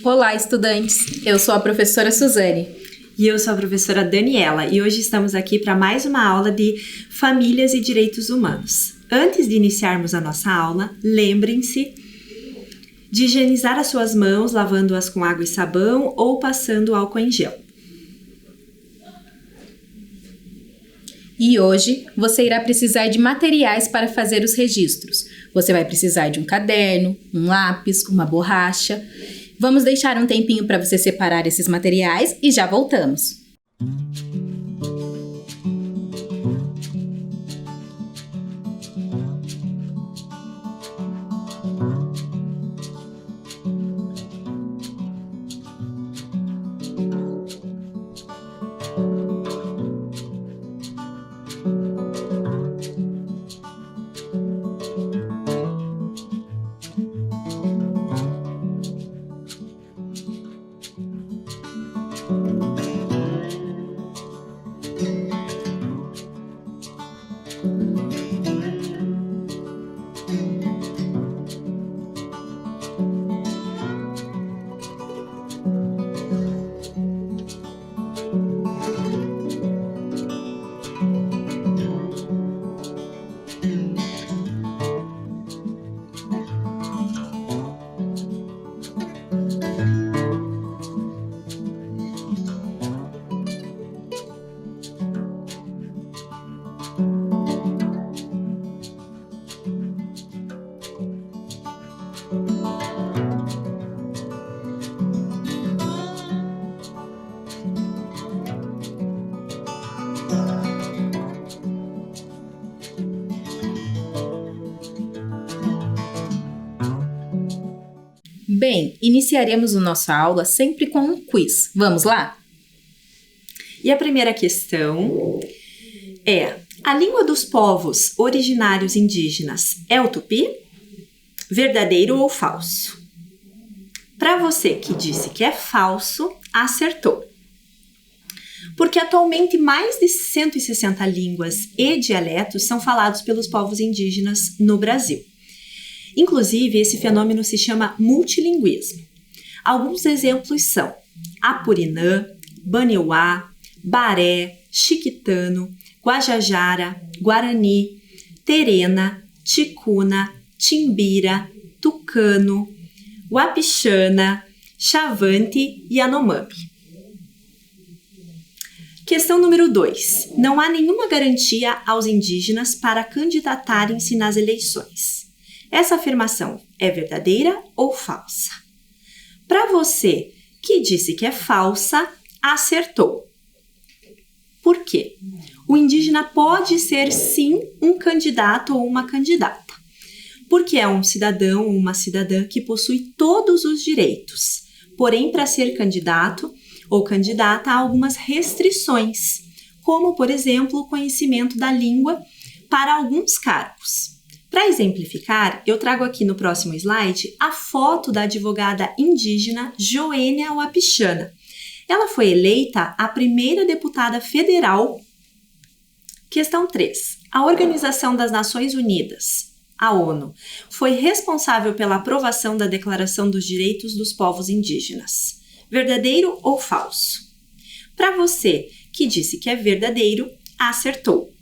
Olá, estudantes! Eu sou a professora Suzane. E eu sou a professora Daniela, e hoje estamos aqui para mais uma aula de Famílias e Direitos Humanos. Antes de iniciarmos a nossa aula, lembrem-se de higienizar as suas mãos, lavando-as com água e sabão ou passando álcool em gel. E hoje você irá precisar de materiais para fazer os registros. Você vai precisar de um caderno, um lápis, uma borracha. Vamos deixar um tempinho para você separar esses materiais e já voltamos. Bem, iniciaremos a nossa aula sempre com um quiz. Vamos lá? E a primeira questão é: a língua dos povos originários indígenas é o tupi? Verdadeiro ou falso? Para você que disse que é falso, acertou. Porque atualmente mais de 160 línguas e dialetos são falados pelos povos indígenas no Brasil. Inclusive, esse fenômeno se chama multilinguismo. Alguns exemplos são Apurinã, Baneuá, Baré, Chiquitano, Guajajara, Guarani, Terena, Ticuna, Timbira, Tucano, Wapixana, Chavante e Yanomami. Questão número 2. Não há nenhuma garantia aos indígenas para candidatarem-se nas eleições. Essa afirmação é verdadeira ou falsa? Para você que disse que é falsa, acertou. Por quê? O indígena pode ser sim um candidato ou uma candidata, porque é um cidadão ou uma cidadã que possui todos os direitos. Porém, para ser candidato ou candidata, há algumas restrições, como, por exemplo, o conhecimento da língua para alguns cargos. Para exemplificar, eu trago aqui no próximo slide a foto da advogada indígena Joênia Wapixana. Ela foi eleita a primeira deputada federal. Questão 3. A Organização das Nações Unidas, a ONU, foi responsável pela aprovação da Declaração dos Direitos dos Povos Indígenas. Verdadeiro ou falso? Para você que disse que é verdadeiro, acertou.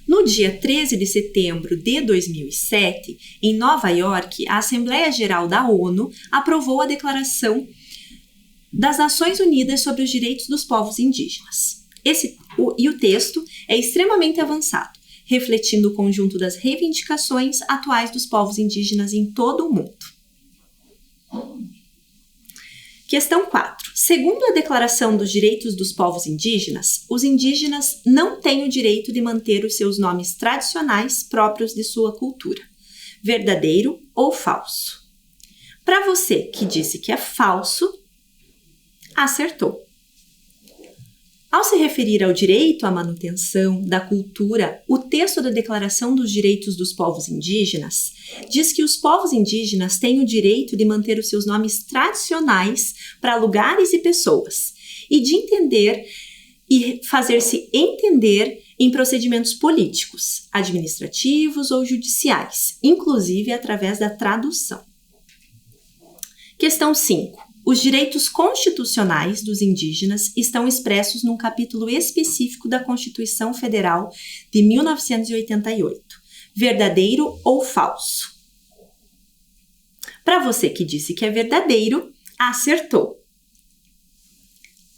No dia 13 de setembro de 2007, em Nova York, a Assembleia Geral da ONU aprovou a Declaração das Nações Unidas sobre os Direitos dos Povos Indígenas. O texto é extremamente avançado, refletindo o conjunto das reivindicações atuais dos povos indígenas em todo o mundo. Questão 4. Segundo a Declaração dos Direitos dos Povos Indígenas, os indígenas não têm o direito de manter os seus nomes tradicionais próprios de sua cultura. Verdadeiro ou falso? Para você que disse que é falso, acertou. Ao se referir ao direito à manutenção da cultura, o texto da Declaração dos Direitos dos Povos Indígenas diz que os povos indígenas têm o direito de manter os seus nomes tradicionais para lugares e pessoas, e de entender e fazer-se entender em procedimentos políticos, administrativos ou judiciais, inclusive através da tradução. Questão 5. Os direitos constitucionais dos indígenas estão expressos num capítulo específico da Constituição Federal de 1988. Verdadeiro ou falso? Para você que disse que é verdadeiro, acertou.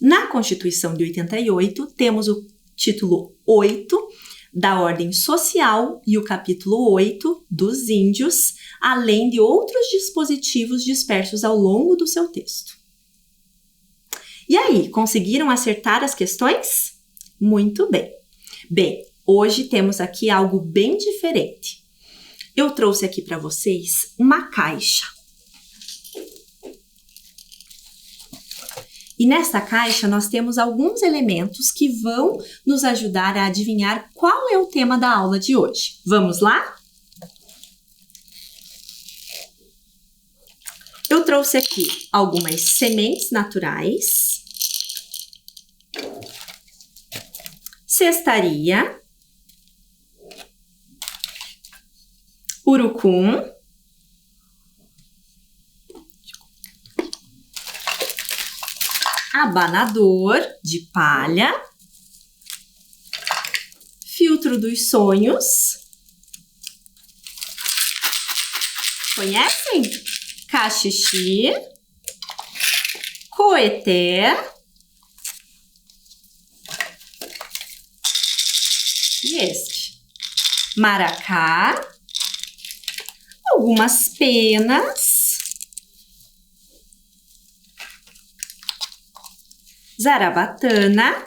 Na Constituição de 88, temos o título 8 da Ordem Social e o capítulo 8 dos Índios, além de outros dispositivos dispersos ao longo do seu texto. E aí, conseguiram acertar as questões? Muito bem. Bem, hoje temos aqui algo bem diferente. Eu trouxe aqui para vocês uma caixa. E nessa caixa nós temos alguns elementos que vão nos ajudar a adivinhar qual é o tema da aula de hoje. Vamos lá? Eu trouxe aqui algumas sementes naturais, cestaria, urucum, abanador de palha, filtro dos sonhos. Conhecem? Cachixi, coeté e este, maracá, algumas penas, zarabatana,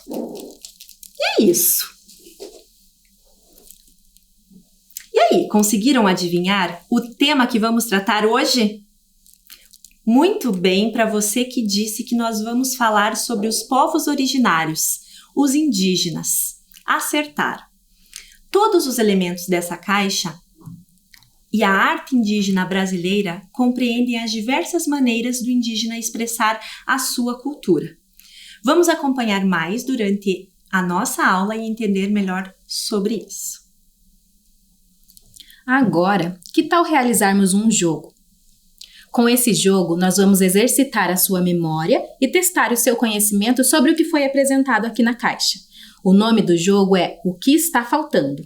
e é isso. E aí, conseguiram adivinhar o tema que vamos tratar hoje? Muito bem, para você que disse que nós vamos falar sobre os povos originários, os indígenas. Acertar. Todos os elementos dessa caixa e a arte indígena brasileira compreendem as diversas maneiras do indígena expressar a sua cultura. Vamos acompanhar mais durante a nossa aula e entender melhor sobre isso. Agora, que tal realizarmos um jogo? Com esse jogo, nós vamos exercitar a sua memória e testar o seu conhecimento sobre o que foi apresentado aqui na caixa. O nome do jogo é O que está faltando?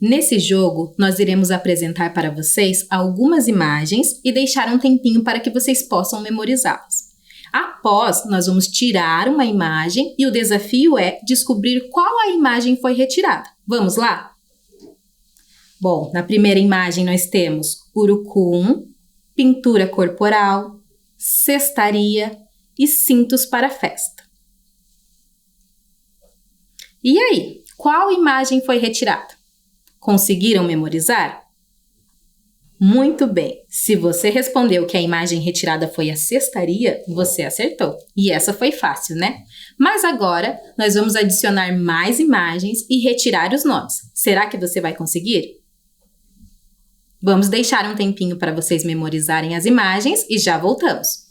Nesse jogo, nós iremos apresentar para vocês algumas imagens e deixar um tempinho para que vocês possam memorizá-las. Após, nós vamos tirar uma imagem e o desafio é descobrir qual a imagem foi retirada. Vamos lá? Bom, na primeira imagem nós temos urucum, pintura corporal, cestaria e cintos para festa. E aí, qual imagem foi retirada? Conseguiram memorizar? Muito bem! Se você respondeu que a imagem retirada foi a cestaria, você acertou. E essa foi fácil, né? Mas agora, nós vamos adicionar mais imagens e retirar os nomes. Será que você vai conseguir? Vamos deixar um tempinho para vocês memorizarem as imagens e já voltamos.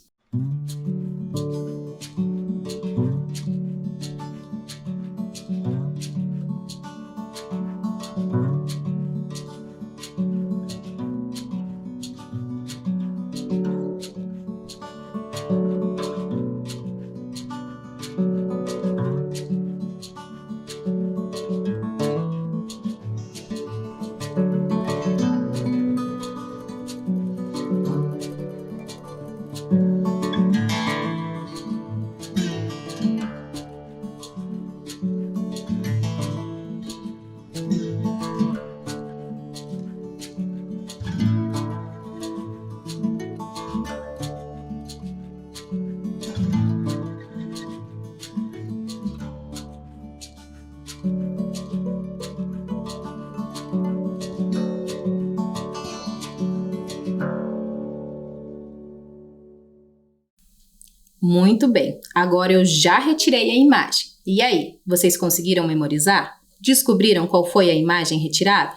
Muito bem, agora eu já retirei a imagem. E aí, vocês conseguiram memorizar? Descobriram qual foi a imagem retirada?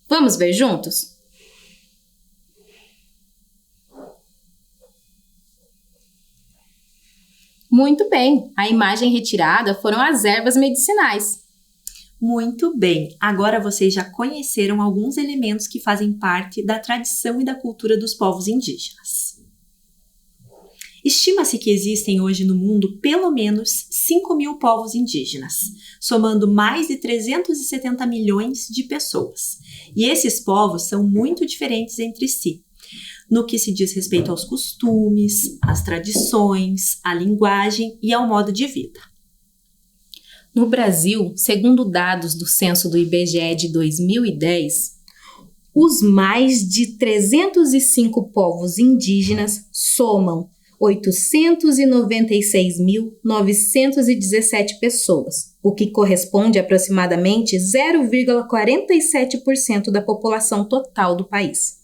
Vamos ver juntos? Muito bem, a imagem retirada foram as ervas medicinais. Muito bem, agora vocês já conheceram alguns elementos que fazem parte da tradição e da cultura dos povos indígenas. Estima-se que existem hoje no mundo pelo menos 5.000 povos indígenas, somando mais de 370 milhões de pessoas. E esses povos são muito diferentes entre si, no que se diz respeito aos costumes, às tradições, à linguagem e ao modo de vida. No Brasil, segundo dados do censo do IBGE de 2010, os mais de 305 povos indígenas somam 896.917 pessoas, o que corresponde a aproximadamente 0,47% da população total do país.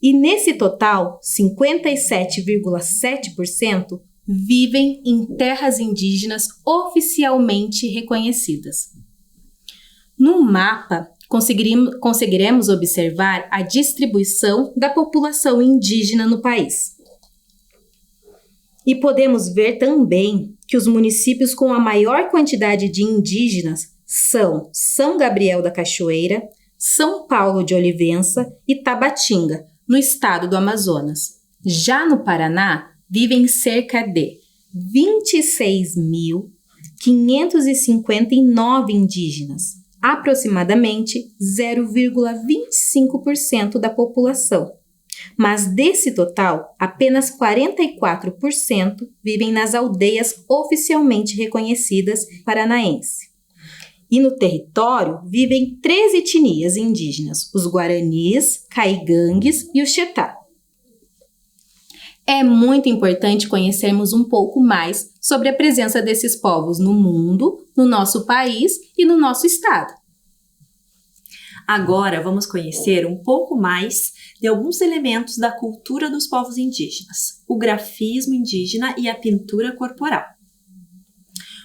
E nesse total, 57,7% vivem em terras indígenas oficialmente reconhecidas. No mapa, conseguiremos observar a distribuição da população indígena no país. E podemos ver também que os municípios com a maior quantidade de indígenas são São Gabriel da Cachoeira, São Paulo de Olivença e Tabatinga, no estado do Amazonas. Já no Paraná, vivem cerca de 26.559 indígenas, aproximadamente 0,25% da população. Mas desse total, apenas 44% vivem nas aldeias oficialmente reconhecidas paranaense. E no território vivem 3 etnias indígenas, os Guaranis, Caigangues e os Xetá. É muito importante conhecermos um pouco mais sobre a presença desses povos no mundo, no nosso país e no nosso estado. Agora vamos conhecer um pouco mais de alguns elementos da cultura dos povos indígenas, o grafismo indígena e a pintura corporal.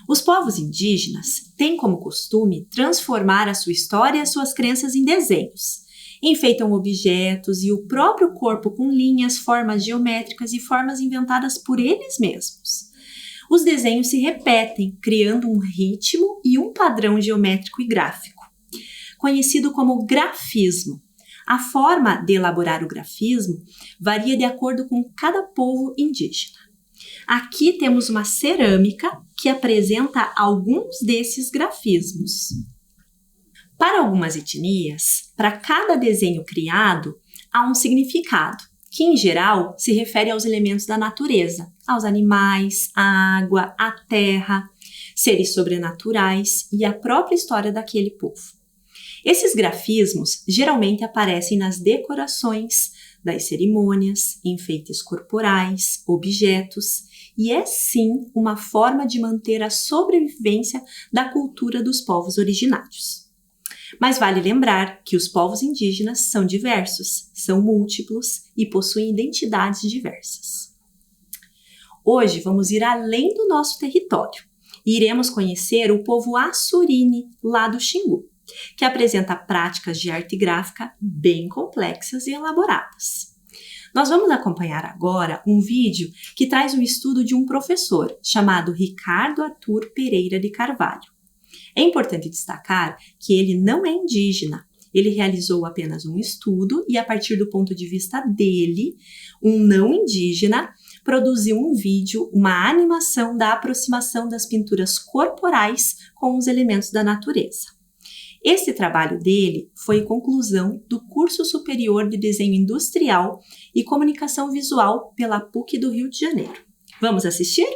Os povos indígenas têm como costume transformar a sua história e as suas crenças em desenhos. Enfeitam objetos e o próprio corpo com linhas, formas geométricas e formas inventadas por eles mesmos. Os desenhos se repetem, criando um ritmo e um padrão geométrico e gráfico, conhecido como grafismo. A forma de elaborar o grafismo varia de acordo com cada povo indígena. Aqui temos uma cerâmica que apresenta alguns desses grafismos. Para algumas etnias, para cada desenho criado, há um significado, que em geral se refere aos elementos da natureza, aos animais, à água, à terra, seres sobrenaturais e à própria história daquele povo. Esses grafismos geralmente aparecem nas decorações das cerimônias, enfeites corporais, objetos, e é sim uma forma de manter a sobrevivência da cultura dos povos originários. Mas vale lembrar que os povos indígenas são diversos, são múltiplos e possuem identidades diversas. Hoje vamos ir além do nosso território e iremos conhecer o povo Assurine, lá do Xingu, que apresenta práticas de arte gráfica bem complexas e elaboradas. Nós vamos acompanhar agora um vídeo que traz um estudo de um professor chamado Ricardo Arthur Pereira de Carvalho. É importante destacar que ele não é indígena, ele realizou apenas um estudo e, a partir do ponto de vista dele, um não indígena, produziu um vídeo, uma animação da aproximação das pinturas corporais com os elementos da natureza. Esse trabalho dele foi conclusão do Curso Superior de Desenho Industrial e Comunicação Visual pela PUC do Rio de Janeiro. Vamos assistir?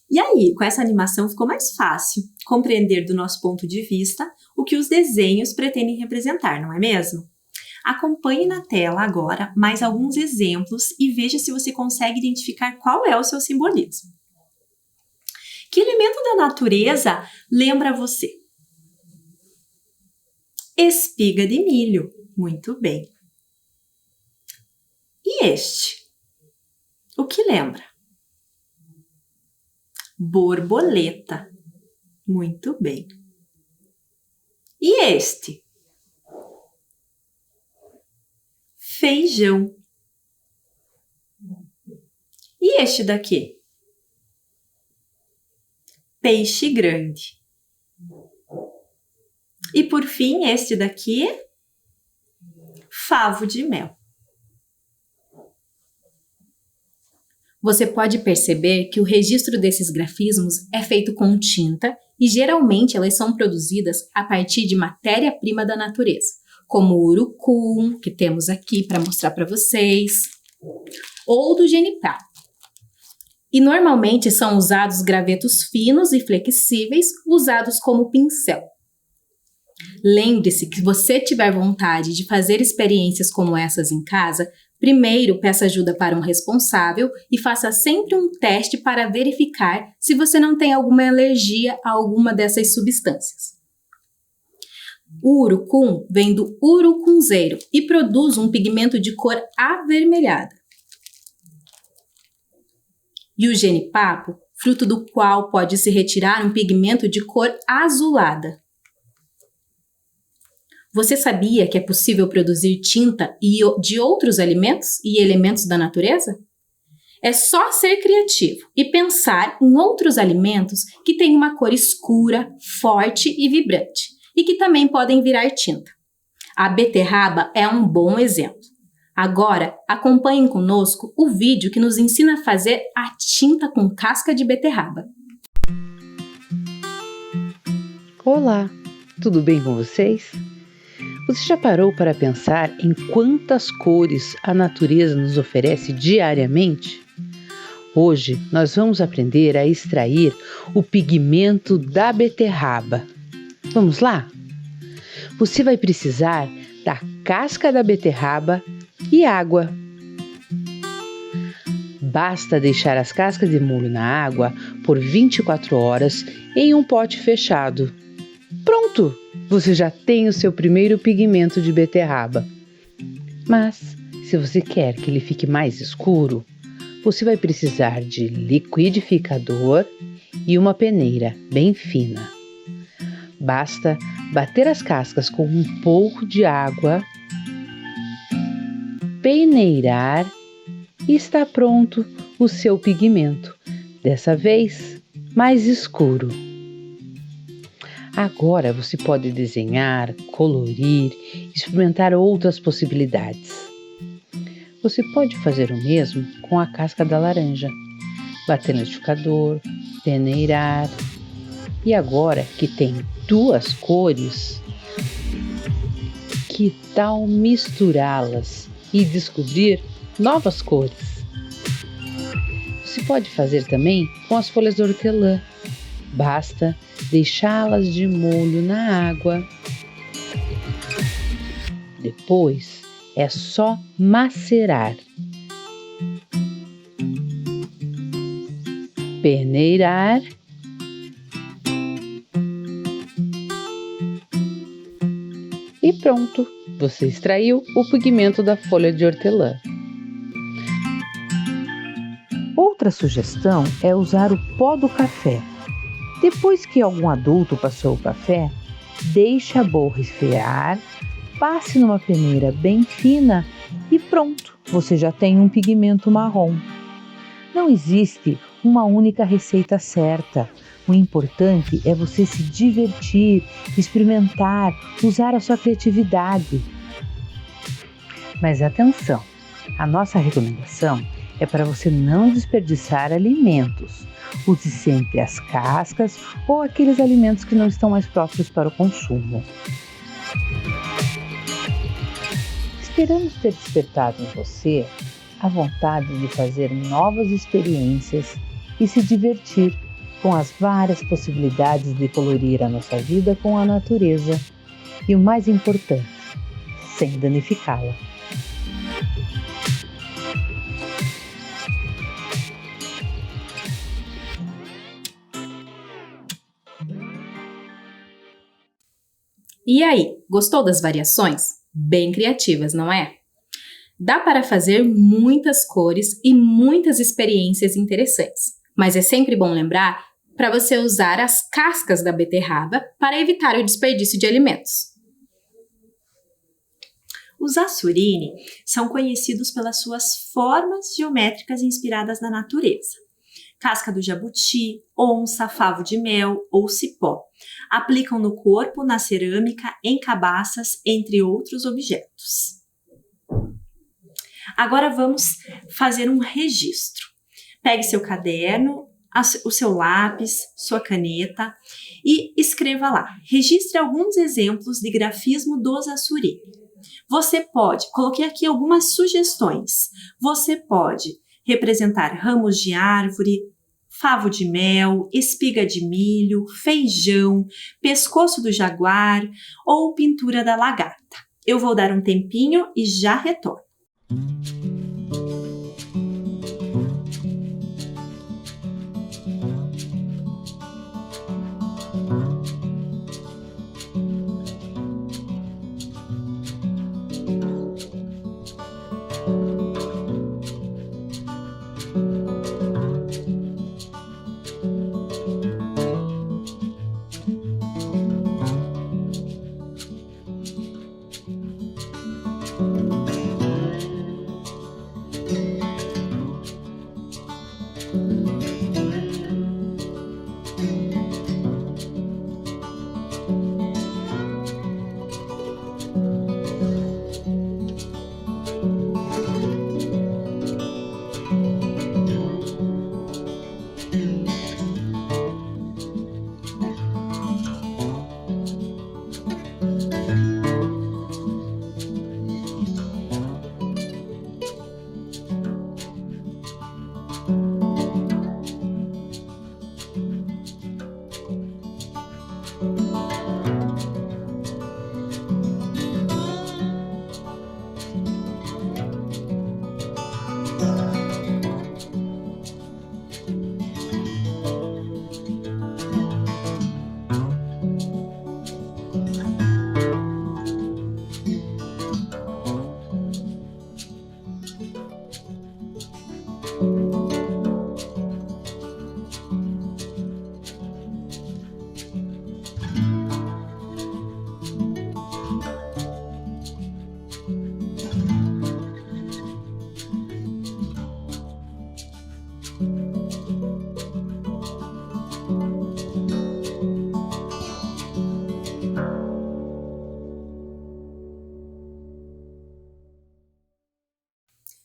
E aí, com essa animação ficou mais fácil compreender do nosso ponto de vista o que os desenhos pretendem representar, não é mesmo? Acompanhe na tela agora mais alguns exemplos e veja se você consegue identificar qual é o seu simbolismo. Que elemento da natureza lembra você? Espiga de milho. Muito bem. E este? O que lembra? Borboleta. Muito bem. E este? Feijão. E este daqui? Peixe grande. E por fim, este daqui? Favo de mel. Você pode perceber que o registro desses grafismos é feito com tinta e geralmente elas são produzidas a partir de matéria-prima da natureza, como o urucum, que temos aqui para mostrar para vocês, ou do genipapo. E normalmente são usados gravetos finos e flexíveis, usados como pincel. Lembre-se que se você tiver vontade de fazer experiências como essas em casa, primeiro peça ajuda para um responsável e faça sempre um teste para verificar se você não tem alguma alergia a alguma dessas substâncias. O urucum vem do urucunzeiro e produz um pigmento de cor avermelhada. E o genipapo, fruto do qual pode-se retirar um pigmento de cor azulada. Você sabia que é possível produzir tinta de outros alimentos e elementos da natureza? É só ser criativo e pensar em outros alimentos que têm uma cor escura, forte e vibrante, e que também podem virar tinta. A beterraba é um bom exemplo. Agora, acompanhem conosco o vídeo que nos ensina a fazer a tinta com casca de beterraba. Olá, tudo bem com vocês? Você já parou para pensar em quantas cores a natureza nos oferece diariamente? Hoje nós vamos aprender a extrair o pigmento da beterraba. Vamos lá? Você vai precisar da casca da beterraba e água. Basta deixar as cascas de molho na água por 24 horas em um pote fechado. Pronto! Você já tem o seu primeiro pigmento de beterraba. Mas, se você quer que ele fique mais escuro, você vai precisar de liquidificador e uma peneira bem fina. Basta bater as cascas com um pouco de água, peneirar e está pronto o seu pigmento, dessa vez mais escuro. Agora você pode desenhar, colorir, experimentar outras possibilidades. Você pode fazer o mesmo com a casca da laranja, bater no liquidificador, peneirar. E agora que tem duas cores, que tal misturá-las e descobrir novas cores? Você pode fazer também com as folhas de hortelã. Basta deixá-las de molho na água. Depois é só macerar, peneirar e pronto, você extraiu o pigmento da folha de hortelã. Outra sugestão é usar o pó do café. Depois que algum adulto passou o café, deixe a borra esfriar, passe numa peneira bem fina e pronto, você já tem um pigmento marrom. Não existe uma única receita certa. O importante é você se divertir, experimentar, usar a sua criatividade. Mas atenção, a nossa recomendação é para você não desperdiçar alimentos. Use sempre as cascas ou aqueles alimentos que não estão mais próprios para o consumo. Esperamos ter despertado em você a vontade de fazer novas experiências e se divertir com as várias possibilidades de colorir a nossa vida com a natureza e, o mais importante, sem danificá-la. E aí, gostou das variações? Bem criativas, não é? Dá para fazer muitas cores e muitas experiências interessantes, mas é sempre bom lembrar para você usar as cascas da beterraba para evitar o desperdício de alimentos. Os assurini são conhecidos pelas suas formas geométricas inspiradas na natureza. Casca do jabuti, onça, favo de mel ou cipó. Aplicam no corpo, na cerâmica, em cabaças, entre outros objetos. Agora vamos fazer um registro. Pegue seu caderno, o seu lápis, sua caneta e escreva lá. Registre alguns exemplos de grafismo dos assurini. Você pode, coloquei aqui algumas sugestões. Você pode representar ramos de árvore, favo de mel, espiga de milho, feijão, pescoço do jaguar ou pintura da lagarta. Eu vou dar um tempinho e já retorno.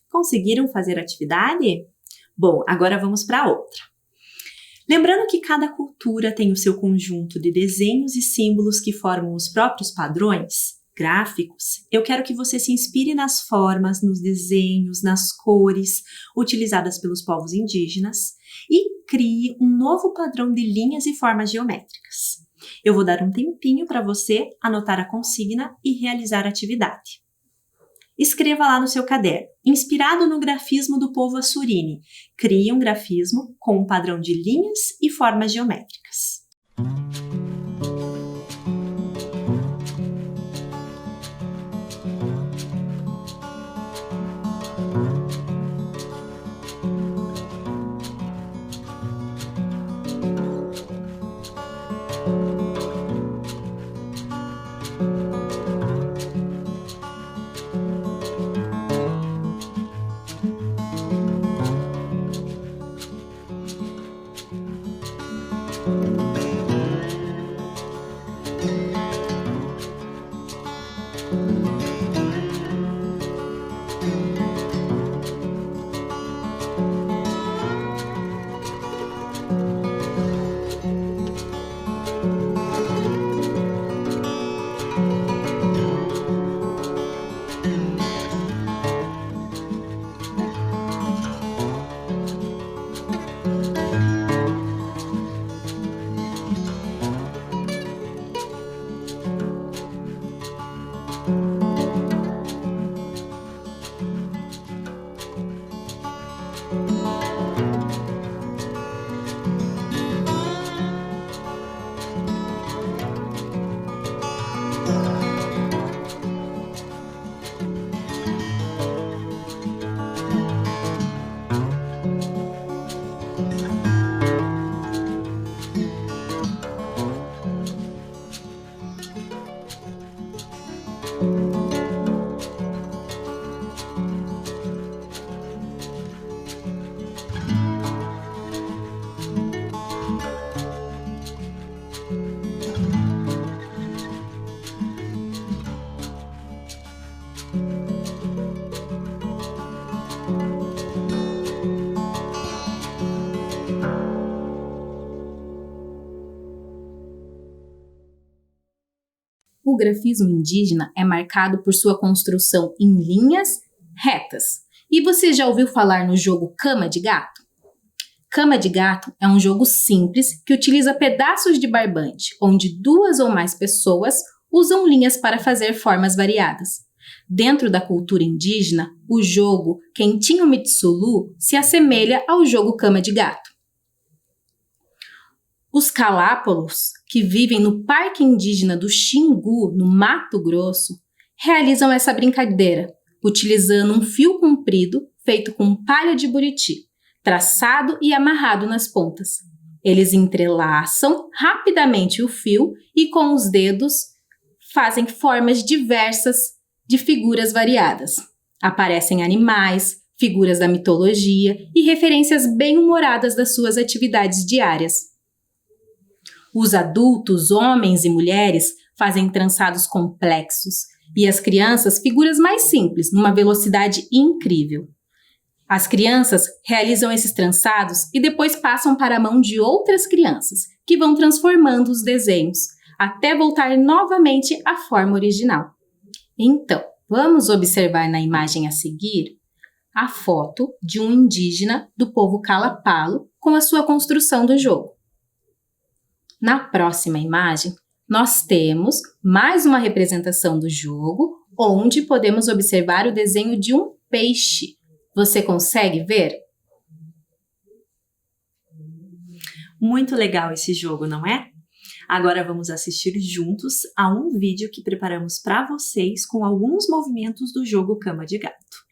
Conseguiram fazer a atividade? Bom, agora vamos para outra. Lembrando que cada cultura tem o seu conjunto de desenhos e símbolos que formam os próprios padrões gráficos, eu quero que você se inspire nas formas, nos desenhos, nas cores utilizadas pelos povos indígenas e crie um novo padrão de linhas e formas geométricas. Eu vou dar um tempinho para você anotar a consigna e realizar a atividade. Escreva lá no seu caderno, inspirado no grafismo do povo Assurini. Crie um grafismo com um padrão de linhas e formas geométricas. O grafismo indígena é marcado por sua construção em linhas retas. E você já ouviu falar no jogo Cama de Gato? Cama de Gato é um jogo simples que utiliza pedaços de barbante, onde 2 ou mais pessoas usam linhas para fazer formas variadas. Dentro da cultura indígena, o jogo Kentinho Mitsulu se assemelha ao jogo Cama de Gato. Os calápolos, que vivem no Parque Indígena do Xingu, no Mato Grosso, realizam essa brincadeira, utilizando um fio comprido feito com palha de buriti, traçado e amarrado nas pontas. Eles entrelaçam rapidamente o fio e com os dedos fazem formas diversas de figuras variadas. Aparecem animais, figuras da mitologia e referências bem-humoradas das suas atividades diárias. Os adultos, homens e mulheres, fazem trançados complexos e as crianças figuras mais simples, numa velocidade incrível. As crianças realizam esses trançados e depois passam para a mão de outras crianças, que vão transformando os desenhos, até voltar novamente à forma original. Então, vamos observar na imagem a seguir a foto de um indígena do povo Kalapalo com a sua construção do jogo. Na próxima imagem, nós temos mais uma representação do jogo, onde podemos observar o desenho de um peixe. Você consegue ver? Muito legal esse jogo, não é? Agora vamos assistir juntos a um vídeo que preparamos para vocês com alguns movimentos do jogo Cama de Gato.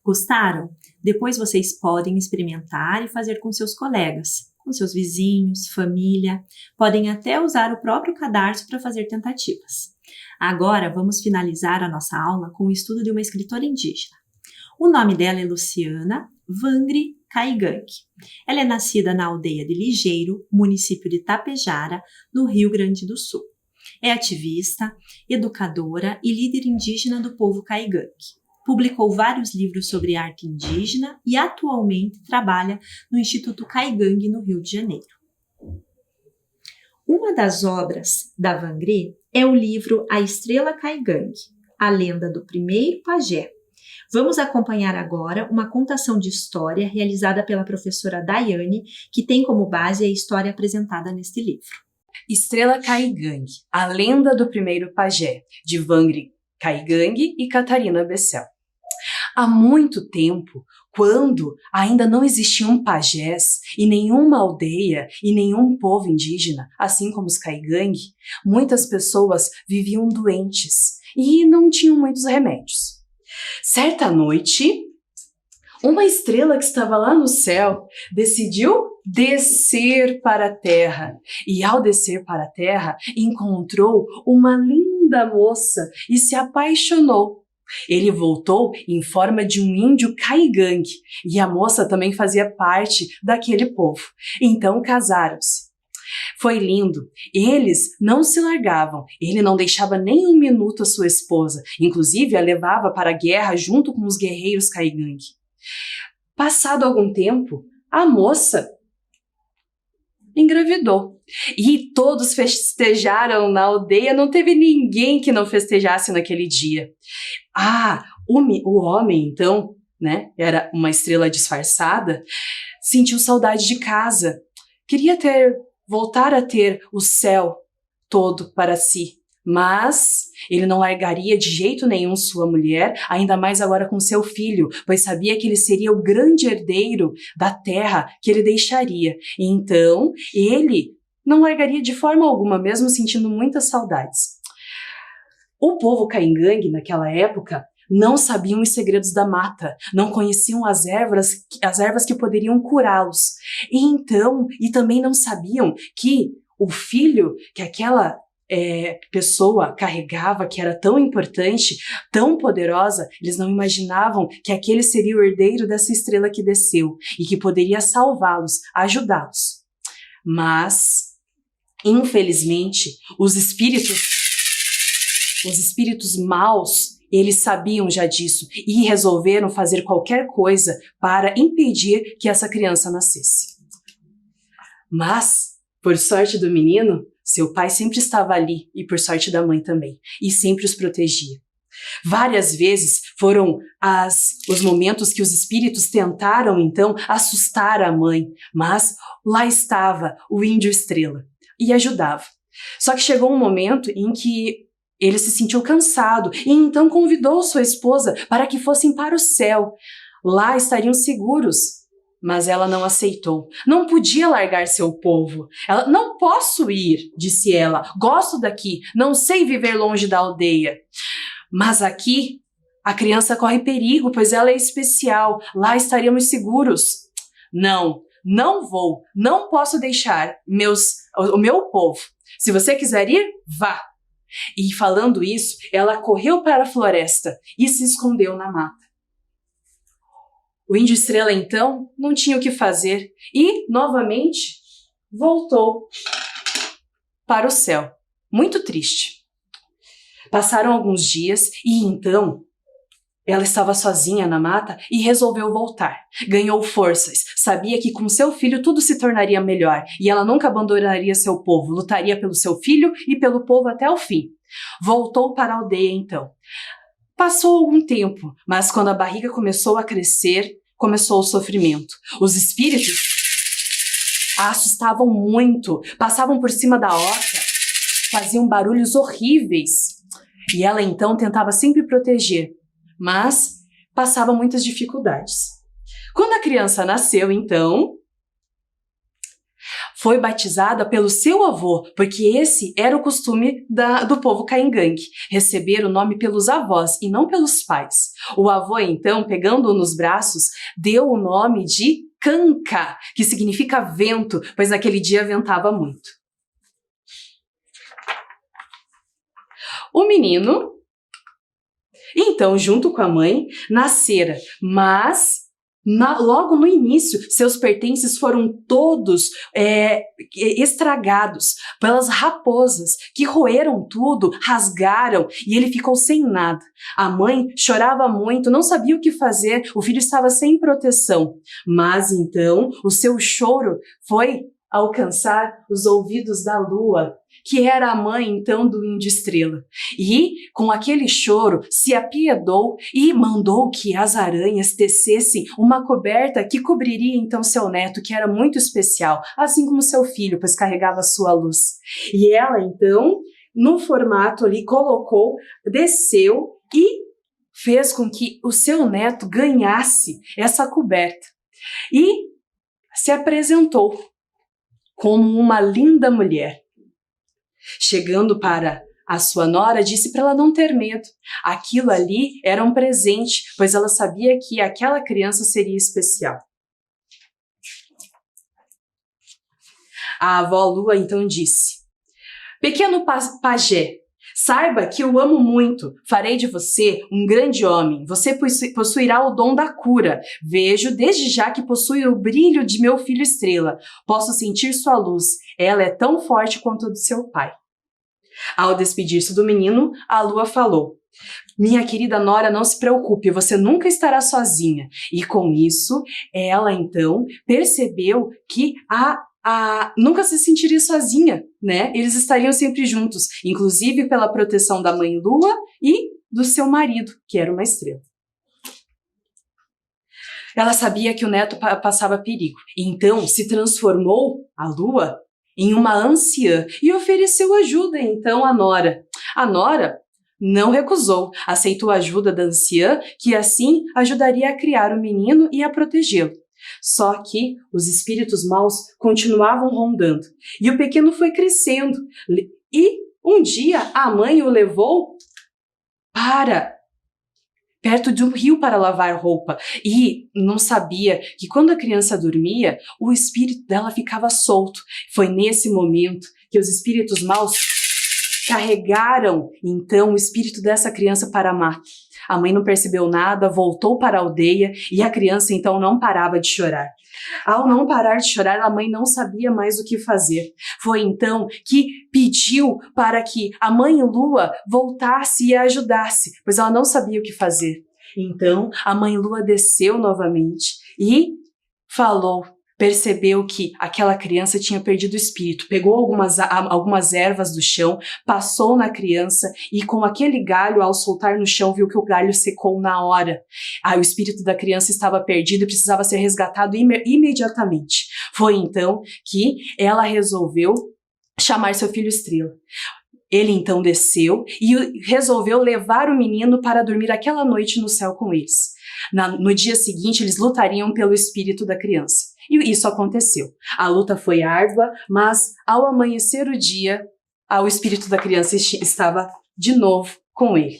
Gostaram? Depois vocês podem experimentar e fazer com seus colegas, com seus vizinhos, família. Podem até usar o próprio cadarço para fazer tentativas. Agora vamos finalizar a nossa aula com o estudo de uma escritora indígena. O nome dela é Luciana Vangri Caigangue. Ela é nascida na aldeia de Ligeiro, município de Tapejara, no Rio Grande do Sul. É ativista, educadora e líder indígena do povo Caigangue. Publicou vários livros sobre arte indígena e atualmente trabalha no Instituto Caigangue, no Rio de Janeiro. Uma das obras da Vangri é o livro A Estrela Caigangue, a lenda do primeiro pajé. Vamos acompanhar agora uma contação de história realizada pela professora Daiane, que tem como base a história apresentada neste livro. Estrela Caigangue, a lenda do primeiro pajé, de Vangri Caigangue e Catarina Bessel. Há muito tempo, quando ainda não existiam pajés e nenhuma aldeia e nenhum povo indígena, assim como os Caigangue, muitas pessoas viviam doentes e não tinham muitos remédios. Certa noite, uma estrela que estava lá no céu decidiu descer para a terra. E ao descer para a terra, encontrou uma linda moça e se apaixonou. Ele voltou em forma de um índio Caigangue e a moça também fazia parte daquele povo. Então casaram-se. Foi lindo. Eles não se largavam. Ele não deixava nem um minuto a sua esposa. Inclusive, a levava para a guerra junto com os guerreiros Caigangue. Passado algum tempo, a moça engravidou. E todos festejaram na aldeia. Não teve ninguém que não festejasse naquele dia. O homem, então, né, era uma estrela disfarçada, sentiu saudade de casa. Queria voltar a ter o céu todo para si, mas ele não largaria de jeito nenhum sua mulher, ainda mais agora com seu filho, pois sabia que ele seria o grande herdeiro da terra que ele deixaria. Então, ele não largaria de forma alguma, mesmo sentindo muitas saudades. O povo Caigangue, naquela época, não sabiam os segredos da mata, não conheciam as ervas que poderiam curá-los. E também não sabiam que o filho que aquela pessoa carregava, que era tão importante, tão poderosa, eles não imaginavam que aquele seria o herdeiro dessa estrela que desceu e que poderia salvá-los, ajudá-los. Mas, infelizmente, os espíritos maus, eles sabiam já disso e resolveram fazer qualquer coisa para impedir que essa criança nascesse. Mas, por sorte do menino, seu pai sempre estava ali e por sorte da mãe também, e sempre os protegia. Várias vezes foram os momentos que os espíritos tentaram, então, assustar a mãe, mas lá estava o índio estrela e ajudava. Só que chegou um momento em que ele se sentiu cansado e então convidou sua esposa para que fossem para o céu. Lá estariam seguros, mas ela não aceitou. Não podia largar seu povo. Ela, não posso ir, disse ela. Gosto daqui, não sei viver longe da aldeia. Mas aqui, a criança corre perigo, pois ela é especial. Lá estaríamos seguros. Não vou, não posso deixar o meu povo. Se você quiser ir, vá. E falando isso, ela correu para a floresta e se escondeu na mata. O índio estrela, então, não tinha o que fazer e, novamente, voltou para o céu, muito triste. Passaram alguns dias e, então, ela estava sozinha na mata e resolveu voltar. Ganhou forças, sabia que com seu filho tudo se tornaria melhor e ela nunca abandonaria seu povo, lutaria pelo seu filho e pelo povo até o fim. Voltou para a aldeia, então. Passou algum tempo, mas quando a barriga começou a crescer, começou o sofrimento. Os espíritos a assustavam muito, passavam por cima da oca, faziam barulhos horríveis. E ela então tentava sempre proteger, mas passava muitas dificuldades. Quando a criança nasceu, então, foi batizada pelo seu avô, porque esse era o costume do povo caingangue, receber o nome pelos avós e não pelos pais. O avô, então, pegando-o nos braços, deu o nome de Kanka, que significa vento, pois naquele dia ventava muito. O menino, então, junto com a mãe, nascera, mas logo no início, seus pertences foram todos estragados pelas raposas, que roeram tudo, rasgaram, e ele ficou sem nada. A mãe chorava muito, não sabia o que fazer, o filho estava sem proteção. Mas então, o seu choro foi alcançar os ouvidos da lua, que era a mãe, então, do Índio Estrela. E, com aquele choro, se apiedou e mandou que as aranhas tecessem uma coberta que cobriria, então, seu neto, que era muito especial, assim como seu filho, pois carregava sua luz. E ela, então, no formato ali, colocou, desceu e fez com que o seu neto ganhasse essa coberta. E se apresentou como uma linda mulher. Chegando para a sua nora, disse para ela não ter medo. Aquilo ali era um presente, pois ela sabia que aquela criança seria especial. A avó Lua então disse: pequeno pajé, saiba que eu amo muito, farei de você um grande homem, você possuirá o dom da cura. Vejo desde já que possui o brilho de meu filho Estrela, posso sentir sua luz, ela é tão forte quanto a do seu pai. Ao despedir-se do menino, a lua falou: minha querida nora, não se preocupe, você nunca estará sozinha. E com isso, ela então percebeu que nunca se sentiria sozinha, né? Eles estariam sempre juntos, inclusive pela proteção da mãe lua e do seu marido, que era uma estrela. Ela sabia que o neto passava perigo, então se transformou a lua em uma anciã e ofereceu ajuda então à nora. A nora não recusou, aceitou a ajuda da anciã, que assim ajudaria a criar o menino e a protegê-lo. Só que os espíritos maus continuavam rondando e o pequeno foi crescendo. E um dia a mãe o levou para perto de um rio para lavar roupa e não sabia que quando a criança dormia, o espírito dela ficava solto. Foi nesse momento que os espíritos maus carregaram então o espírito dessa criança para a mata. A mãe não percebeu nada, voltou para a aldeia e a criança então não parava de chorar. Ao não parar de chorar, a mãe não sabia mais o que fazer. Foi então que pediu para que a mãe Lua voltasse e a ajudasse, pois ela não sabia o que fazer. Então, a mãe Lua desceu novamente e falou, percebeu que aquela criança tinha perdido o espírito, pegou algumas ervas do chão, passou na criança e com aquele galho, ao soltar no chão, viu que o galho secou na hora. O espírito da criança estava perdido e precisava ser resgatado imediatamente. Foi então que ela resolveu chamar seu filho Estrela. Ele então desceu e resolveu levar o menino para dormir aquela noite no céu com eles. No dia seguinte, eles lutariam pelo espírito da criança. E isso aconteceu. A luta foi árdua, mas ao amanhecer o dia, o espírito da criança estava de novo com ele.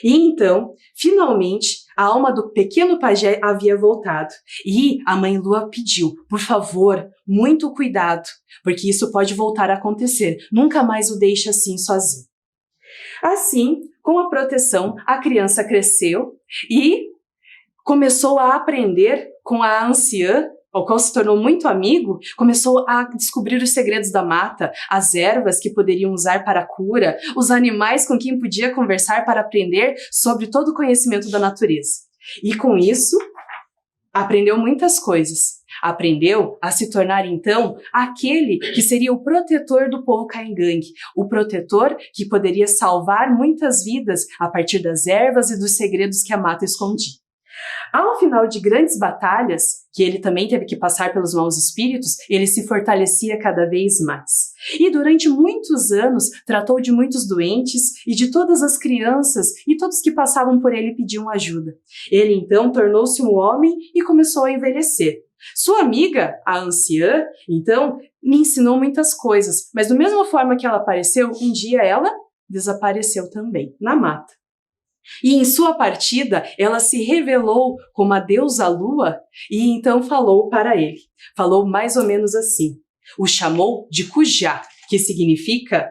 E então, finalmente, a alma do pequeno pajé havia voltado. E a mãe Lua pediu, por favor, muito cuidado, porque isso pode voltar a acontecer. Nunca mais o deixe assim sozinho. Assim, com a proteção, a criança cresceu e começou a aprender com a anciã, ao qual se tornou muito amigo, começou a descobrir os segredos da mata, as ervas que poderiam usar para a cura, os animais com quem podia conversar para aprender sobre todo o conhecimento da natureza. E com isso, aprendeu muitas coisas. Aprendeu a se tornar, então, aquele que seria o protetor do povo caingangue, o protetor que poderia salvar muitas vidas a partir das ervas e dos segredos que a mata escondia. Ao final de grandes batalhas, que ele também teve que passar pelos maus espíritos, ele se fortalecia cada vez mais. E durante muitos anos, tratou de muitos doentes e de todas as crianças e todos que passavam por ele pediam ajuda. Ele então tornou-se um homem e começou a envelhecer. Sua amiga, a anciã, então, me ensinou muitas coisas, mas da mesma forma que ela apareceu, um dia ela desapareceu também, na mata. E em sua partida, ela se revelou como a deusa Lua e então falou para ele. Falou mais ou menos assim. O chamou de Cujá, que significa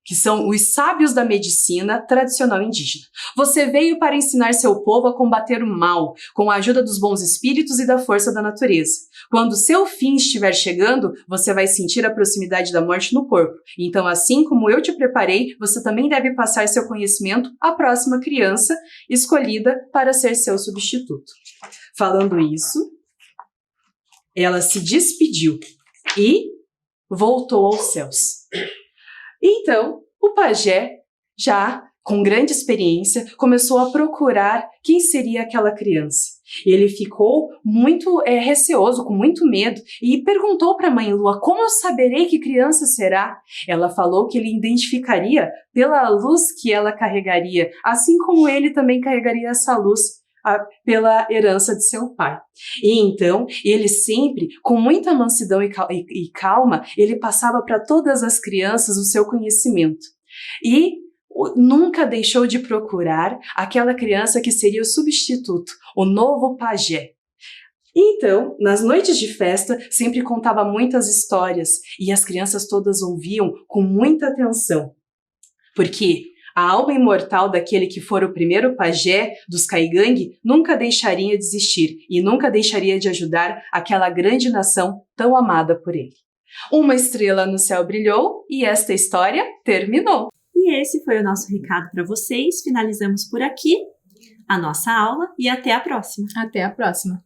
que são os sábios da medicina tradicional indígena. Você veio para ensinar seu povo a combater o mal, com a ajuda dos bons espíritos e da força da natureza. Quando seu fim estiver chegando, você vai sentir a proximidade da morte no corpo. Então, assim como eu te preparei, você também deve passar seu conhecimento à próxima criança escolhida para ser seu substituto. Falando isso, ela se despediu e voltou aos céus. Então, o pajé, já com grande experiência, começou a procurar quem seria aquela criança. Ele ficou muito receoso, com muito medo, e perguntou para a Mãe Lua, como eu saberei que criança será? Ela falou que ele identificaria pela luz que ela carregaria, assim como ele também carregaria essa luz pela herança de seu pai. E então, ele sempre, com muita mansidão e calma, ele passava para todas as crianças o seu conhecimento. E nunca deixou de procurar aquela criança que seria o substituto, o novo pajé. Então, nas noites de festa, sempre contava muitas histórias e as crianças todas ouviam com muita atenção. Porque a alma imortal daquele que for o primeiro pajé dos Caigangue nunca deixaria de existir e nunca deixaria de ajudar aquela grande nação tão amada por ele. Uma estrela no céu brilhou e esta história terminou. E esse foi o nosso recado para vocês. Finalizamos por aqui a nossa aula e até a próxima. Até a próxima.